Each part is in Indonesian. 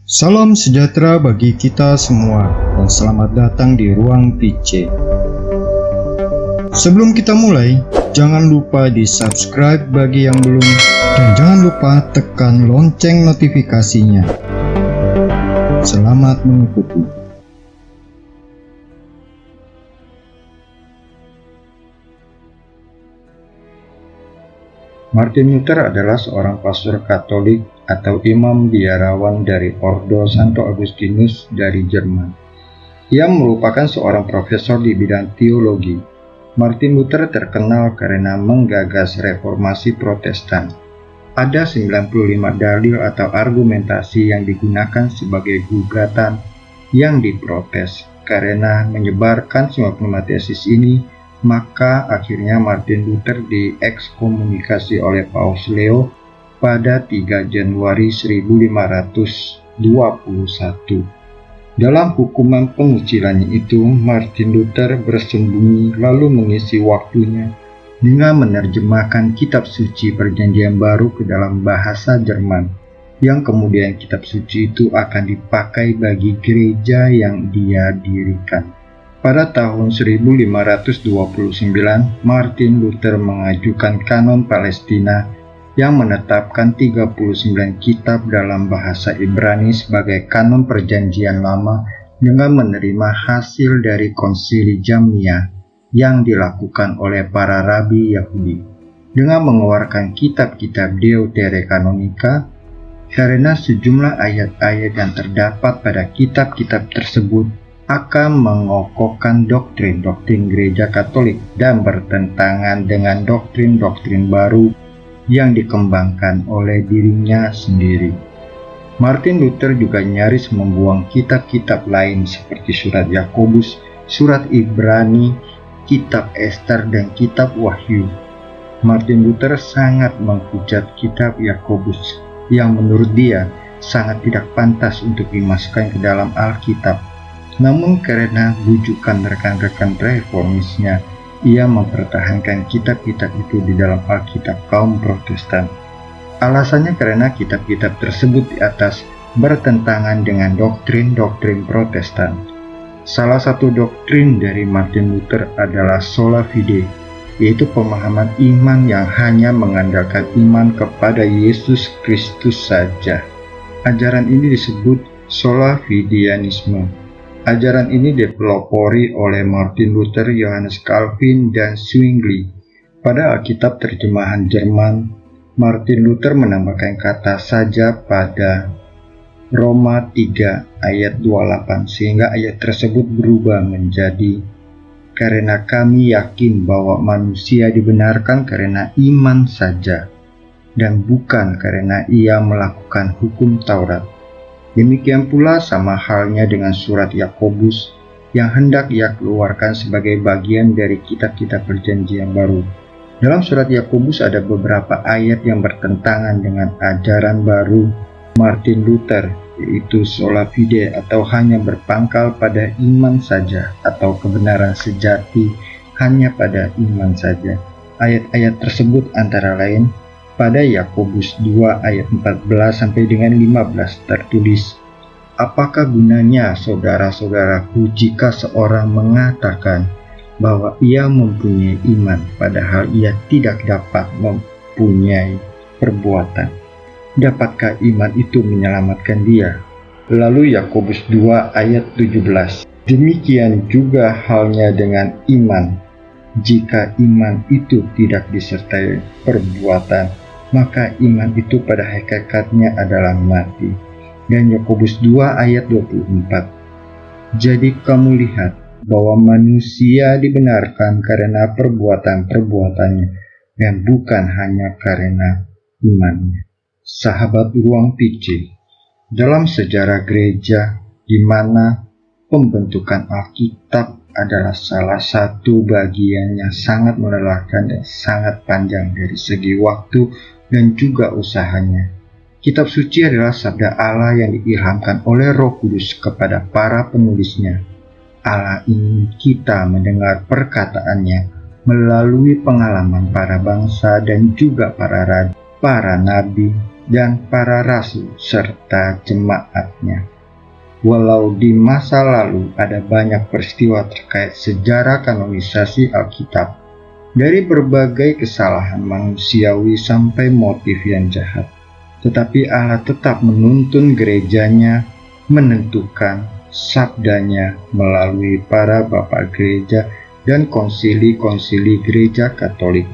Salam sejahtera bagi kita semua dan selamat datang di Ruang PC. Sebelum kita mulai, jangan lupa di subscribe bagi yang belum dan jangan lupa tekan lonceng notifikasinya. Selamat mengikuti. Martin Luther adalah seorang pastor Katolik atau imam biarawan dari Ordo Santo Agustinus dari Jerman. Ia merupakan seorang profesor di bidang teologi. Martin Luther terkenal karena menggagas reformasi Protestan. Ada 95 dalil atau argumentasi yang digunakan sebagai gugatan yang diprotes. Karena menyebarkan semua tesis ini, maka akhirnya Martin Luther diekskomunikasi oleh Paus Leo pada 3 Januari 1521. Dalam hukuman pengucilannya itu, Martin Luther bersembunyi lalu mengisi waktunya dengan menerjemahkan kitab suci Perjanjian Baru ke dalam bahasa Jerman, yang kemudian kitab suci itu akan dipakai bagi gereja yang dia dirikan. Pada tahun 1529, Martin Luther mengajukan kanon Palestina yang menetapkan 39 kitab dalam bahasa Ibrani sebagai kanon Perjanjian Lama dengan menerima hasil dari Konsili Jamnia yang dilakukan oleh para rabi Yahudi. Dengan mengeluarkan kitab-kitab Deuterokanonika, karena sejumlah ayat-ayat yang terdapat pada kitab-kitab tersebut akan mengokohkan doktrin-doktrin gereja Katolik dan bertentangan dengan doktrin-doktrin baru yang dikembangkan oleh dirinya sendiri. Martin Luther juga nyaris membuang kitab-kitab lain seperti surat Yakobus, surat Ibrani, kitab Ester, dan kitab Wahyu. Martin Luther sangat menghujat kitab Yakobus yang menurut dia sangat tidak pantas untuk dimasukkan ke dalam Alkitab. Namun karena bujukan rekan-rekan reformisnya, ia mempertahankan kitab-kitab itu di dalam Alkitab kaum Protestan. Alasannya karena kitab-kitab tersebut di atas bertentangan dengan doktrin-doktrin Protestan. Salah satu doktrin dari Martin Luther adalah sola fide, yaitu pemahaman iman yang hanya mengandalkan iman kepada Yesus Kristus saja. Ajaran ini disebut sola fideanisme. Ajaran ini dipelopori oleh Martin Luther, Johannes Calvin, dan Zwingli. Pada Alkitab terjemahan Jerman, Martin Luther menambahkan kata saja pada Roma 3 ayat 28 sehingga ayat tersebut berubah menjadi karena kami yakin bahwa manusia dibenarkan karena iman saja dan bukan karena ia melakukan hukum Taurat. Demikian pula sama halnya dengan surat Yakobus yang hendak ia keluarkan sebagai bagian dari kitab-kitab Perjanjian Baru. Dalam surat Yakobus ada beberapa ayat yang bertentangan dengan ajaran baru Martin Luther, yaitu sola fide atau hanya berpangkal pada iman saja atau kebenaran sejati hanya pada iman saja. Ayat-ayat tersebut antara lain pada Yakobus 2 ayat 14 sampai dengan 15 tertulis, apakah gunanya saudara-saudaraku jika seorang mengatakan bahwa ia mempunyai iman padahal ia tidak dapat mempunyai perbuatan? Dapatkah iman itu menyelamatkan dia? Lalu Yakobus 2 ayat 17, demikian juga halnya dengan iman. Jika iman itu tidak disertai perbuatan, maka iman itu pada hakikatnya adalah mati. Dan Yakobus 2 ayat 24. Jadi kamu lihat bahwa manusia dibenarkan karena perbuatan-perbuatannya dan bukan hanya karena imannya. Sahabat Ruang PC, dalam sejarah gereja di mana pembentukan Alkitab adalah salah satu bagian yang sangat melelahkan dan sangat panjang dari segi waktu dan juga usahanya. Kitab suci adalah sabda Allah yang diilhamkan oleh Roh Kudus kepada para penulisnya. Allah ingin kita mendengar perkataannya melalui pengalaman para bangsa dan juga para raja, para nabi, dan para rasul serta jemaatnya. Walau di masa lalu ada banyak peristiwa terkait sejarah kanonisasi Alkitab, dari berbagai kesalahan manusiawi sampai motif yang jahat, tetapi Allah tetap menuntun gerejanya, menentukan sabdanya melalui para bapak gereja dan konsili-konsili gereja Katolik.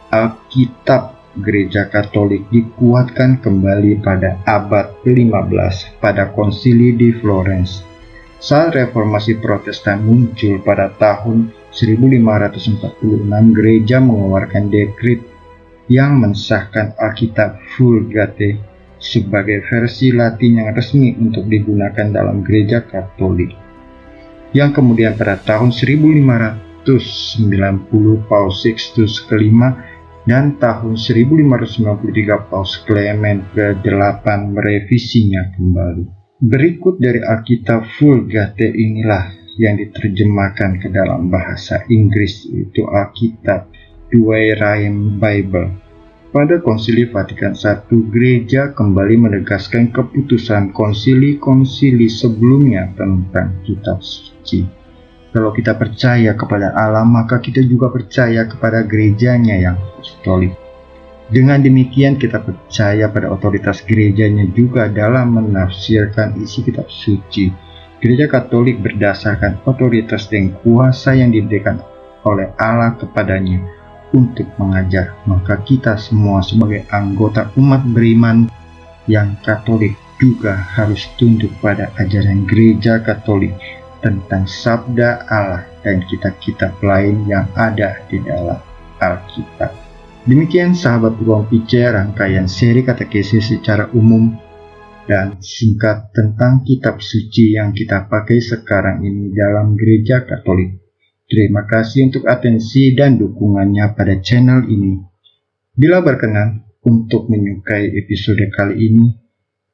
Alkitab Gereja Katolik dikuatkan kembali pada abad ke-15 pada konsili di Florence. Saat reformasi Protestan muncul pada tahun 1546, gereja mengeluarkan dekret yang mensahkan Alkitab Vulgate sebagai versi Latin yang resmi untuk digunakan dalam gereja Katolik. Yang kemudian pada tahun 1590 Paus Sixtus kelima dan tahun 1593 Paus Clement ke-8 merevisinya kembali. Berikut dari Alkitab Vulgate inilah yang diterjemahkan ke dalam bahasa Inggris, yaitu Alkitab Douay-Rheims Bible. Pada Konsili Vatikan I, gereja kembali menegaskan keputusan konsili-konsili sebelumnya tentang kitab suci. Kalau kita percaya kepada Allah, maka kita juga percaya kepada gerejanya yang apostolik. Dengan demikian kita percaya pada otoritas gerejanya juga dalam menafsirkan isi kitab suci. Gereja Katolik berdasarkan otoritas dan kuasa yang diberikan oleh Allah kepadanya untuk mengajar. Maka kita semua sebagai anggota umat beriman yang Katolik juga harus tunduk pada ajaran gereja Katolik tentang sabda Allah dan kitab-kitab lain yang ada di dalam Alkitab. Demikian sahabat Ruang PC, rangkaian seri katekesis secara umum dan singkat tentang kitab suci yang kita pakai sekarang ini dalam gereja Katolik. Terima kasih untuk atensi dan dukungannya pada channel ini. Bila berkenan untuk menyukai episode kali ini,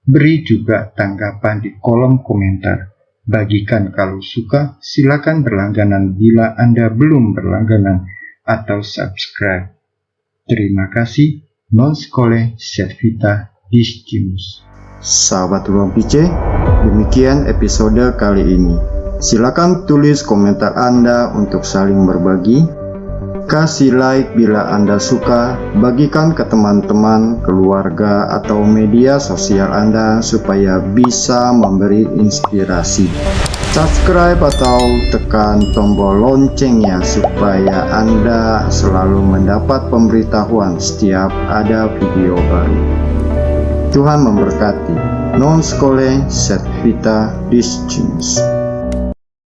beri juga tanggapan di kolom komentar. Bagikan kalau suka, silakan berlangganan bila Anda belum berlangganan atau subscribe. Terima kasih. Non scole sed vita discimus. Sahabat Ruang PC, demikian episode kali ini. Silakan tulis komentar Anda untuk saling berbagi. Kasih like bila Anda suka, bagikan ke teman-teman, keluarga, atau media sosial Anda supaya bisa memberi inspirasi. Subscribe atau tekan tombol loncengnya supaya Anda selalu mendapat pemberitahuan setiap ada video baru. Tuhan memberkati. Non scole sed vita discimus.